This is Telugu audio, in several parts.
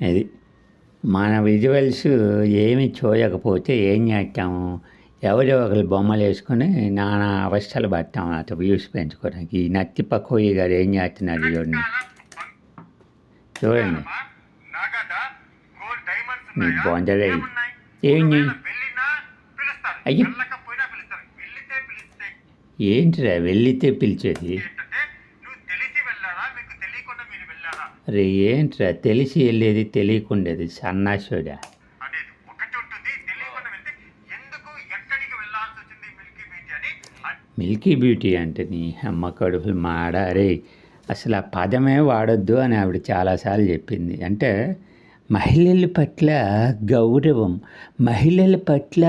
అది మన విజువల్స్ ఏమి చూడకపోతే ఏం చేస్తాము, ఎవరో ఒకరు బొమ్మలు వేసుకొని నానా అవస్థలు పడతాం అటు వ్యూస్ పెంచుకోవడానికి. ఈ నత్తి పకోయి గారు ఏం చేస్తున్నారు చూడండి, చూడండి మీ బొందరై ఏంటి అయ్యో, ఏంటిరా వెళ్ళితే పిలిచేది? అరే ఏంట్రా తెలిసి వెళ్ళేది తెలియకుండేది సన్నాసుడా. మిల్కీ బ్యూటీ అంటే నీ అమ్మ కడుపులు మాడ. అరే అసలు ఆ పదమే వాడొద్దు అని ఆవిడ చాలాసార్లు చెప్పింది. అంటే మహిళల పట్ల గౌరవం, మహిళల పట్ల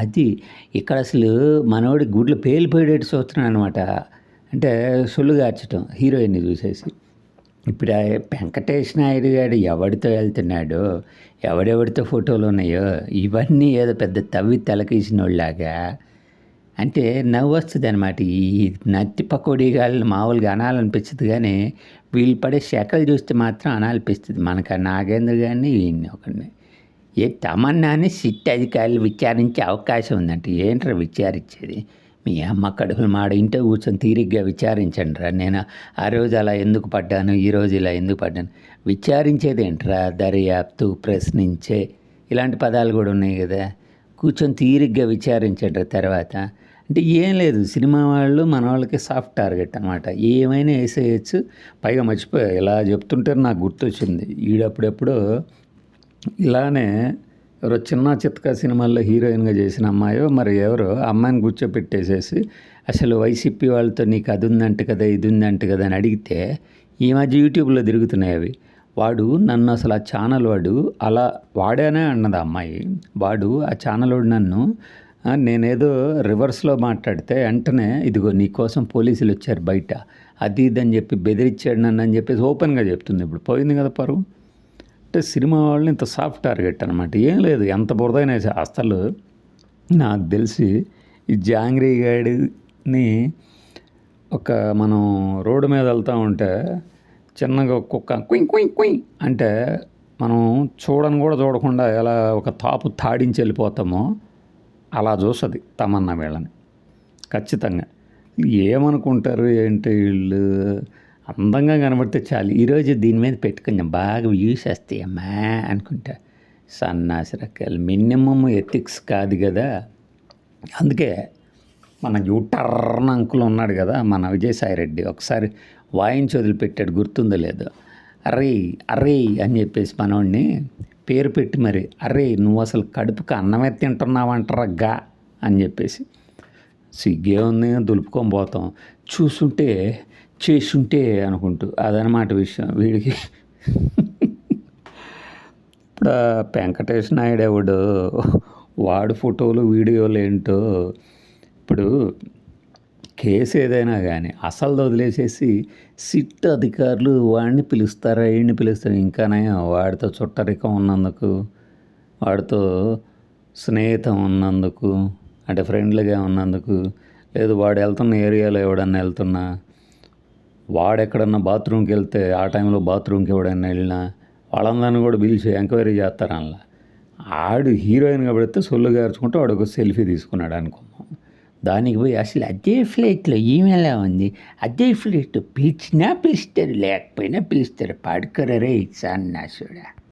అది ఇక్కడ అసలు మనోడి గుడ్లు పేలిపోయేటట్టు చూస్తున్నాను అనమాట. అంటే సొల్లుగార్చడం హీరోయిన్ని చూసేసి. ఇప్పుడు ఆ వెంకటేష్ నాయుడు గారు ఎవరితో వెళ్తున్నాడో, ఎవరెవరితో ఫోటోలు ఉన్నాయో ఇవన్నీ ఏదో పెద్ద తవ్వి తలకీసినోళ్ళలాగా. అంటే నవ్వు వస్తుంది అనమాట. ఈ నత్తి పకోడీగాళ్ళని మామూలుగా అనాలనిపిస్తుంది, కానీ వీళ్ళు పడే శకలు చూస్తే మాత్రం అనాలనిపిస్తుంది. మనకు నాగేంద్ర గారిని వీడిని ఒకరిని తమన్నాని సిట్ అధికారులు విచారించే అవకాశం ఉందంటే ఏంట్రా విచారించేది? మీ అమ్మ కడుపులు మాడ ఇంట్లో కూర్చొని తీరిగ్గా విచారించండి రా. నేను ఆ రోజు అలా ఎందుకు పడ్డాను, ఈరోజు ఇలా ఎందుకు పడ్డాను విచారించేది ఏంట్రా? దర్యాప్తు, ప్రశ్నించే ఇలాంటి పదాలు కూడా ఉన్నాయి కదా. కూర్చొని తీరిగ్గా విచారించండి తర్వాత. అంటే ఏం లేదు, సినిమా వాళ్ళు మన వాళ్ళకి సాఫ్ట్ టార్గెట్ అనమాట. ఏమైనా వేసేయచ్చు. పైగా మర్చిపోయా, ఇలా చెప్తుంటే నాకు గుర్తొచ్చింది. ఈడప్పుడెప్పుడు ఇలానే ఎవరో చిన్న చిత్కా సినిమాల్లో హీరోయిన్గా చేసిన అమ్మాయో మరి ఎవరో అమ్మాయిని కూర్చోపెట్టేసేసి అసలు వైసీపీ వాళ్ళతో నీకు అది ఉందంట కదా, ఇది ఉందంట కదా అని అడిగితే ఈ మధ్య యూట్యూబ్లో తిరుగుతున్నాయి అవి. వాడు నన్ను అసలు ఆ ఛానల్ వాడు అలా వాడానే అన్నది ఆ అమ్మాయి. వాడు ఆ ఛానల్ వాడు నన్ను నేనేదో రివర్స్లో మాట్లాడితే వెంటనే ఇదిగో నీకోసం పోలీసులు వచ్చారు బయట అది ఇది అని చెప్పి బెదిరించాడు నన్ను అని చెప్పేసి ఓపెన్గా చెప్తుంది. ఇప్పుడు పోయింది కదా పరువు. అంటే సినిమా వాళ్ళని ఇంత సాఫ్ట్ టార్గెట్ అనమాట. ఏం లేదు, ఎంత బురదైనా అసలు నాకు తెలిసి ఈ జాంగ్రీ గాడిని ఒక మనం రోడ్డు మీద వెళ్తూ ఉంటే చిన్నగా కుక్క కుయ్ కుయ్ కుయ్ అంటే మనం చూడని కూడా చూడకుండా ఎలా ఒక తాపు తాడించి వెళ్ళిపోతామో అలా చూస్తుంది తమన్నా వీళ్ళని ఖచ్చితంగా. ఏమనుకుంటారు ఏంటి వీళ్ళు, అందంగా కనబడితే చాలు ఈరోజు దీని మీద పెట్టుకుని బాగా వ్యూస్ వస్తాయమ్మా అనుకుంటా. సన్నాసి రకాలు మినిమమ్ ఎథిక్స్ కాదు కదా. అందుకే మన యూటర్న్ అంకుల్ ఉన్నాడు కదా మన విజయసాయి రెడ్డి, ఒకసారి వాయించి వదిలిపెట్టాడు, గుర్తుందో లేదో. అర్రే అర్రే అని చెప్పేసి మనోడిని పేరు పెట్టి మరి అర్రే నువ్వు అసలు కడుపుకి అన్నమే తింటున్నావంటారా అని చెప్పేసి. సిగ్గే ఉంది, దులుపుకొని పోతాం, చూసుంటే చేసుంటే అనుకుంటూ అదనమాట విషయం వీడికి. ఇప్పుడు వెంకటేష్ నాయుడు ఎవడు, వాడు ఫోటోలు వీడియోలు ఏంటో. ఇప్పుడు కేసు ఏదైనా కానీ అసలు వదిలేసేసి సిట్ అధికారులు వాడిని పిలుస్తారా వీడిని పిలుస్తారు. ఇంకానే వాడితో చుట్టరికం ఉన్నందుకు, వాడితో స్నేహితం ఉన్నందుకు, అంటే ఫ్రెండ్లీగా ఉన్నందుకు, లేదు వాడు వెళ్తున్న ఏరియాలో ఎవడన్నా వెళ్తున్నా, వాడెక్కడన్నా బాత్రూమ్కి వెళ్తే ఆ టైంలో బాత్రూమ్కి ఎవడన్నా వెళ్ళినా వాళ్ళందరినీ కూడా పిలిచి ఎంక్వైరీ చేస్తారు. అలా ఆడు హీరోయిన్గా పెడితే సొల్లు గార్చుకుంటూ వాడు ఒక సెల్ఫీ తీసుకున్నాడు అనుకున్నాం. దానికి పోయి అసలు అదే ఫ్లైట్లో ఈమెలా ఉంది, అదే ఫ్లైట్ పిలిచినా పిలుస్తారు లేకపోయినా పిలుస్తారు, పడుకోరే సన్నాసుడా.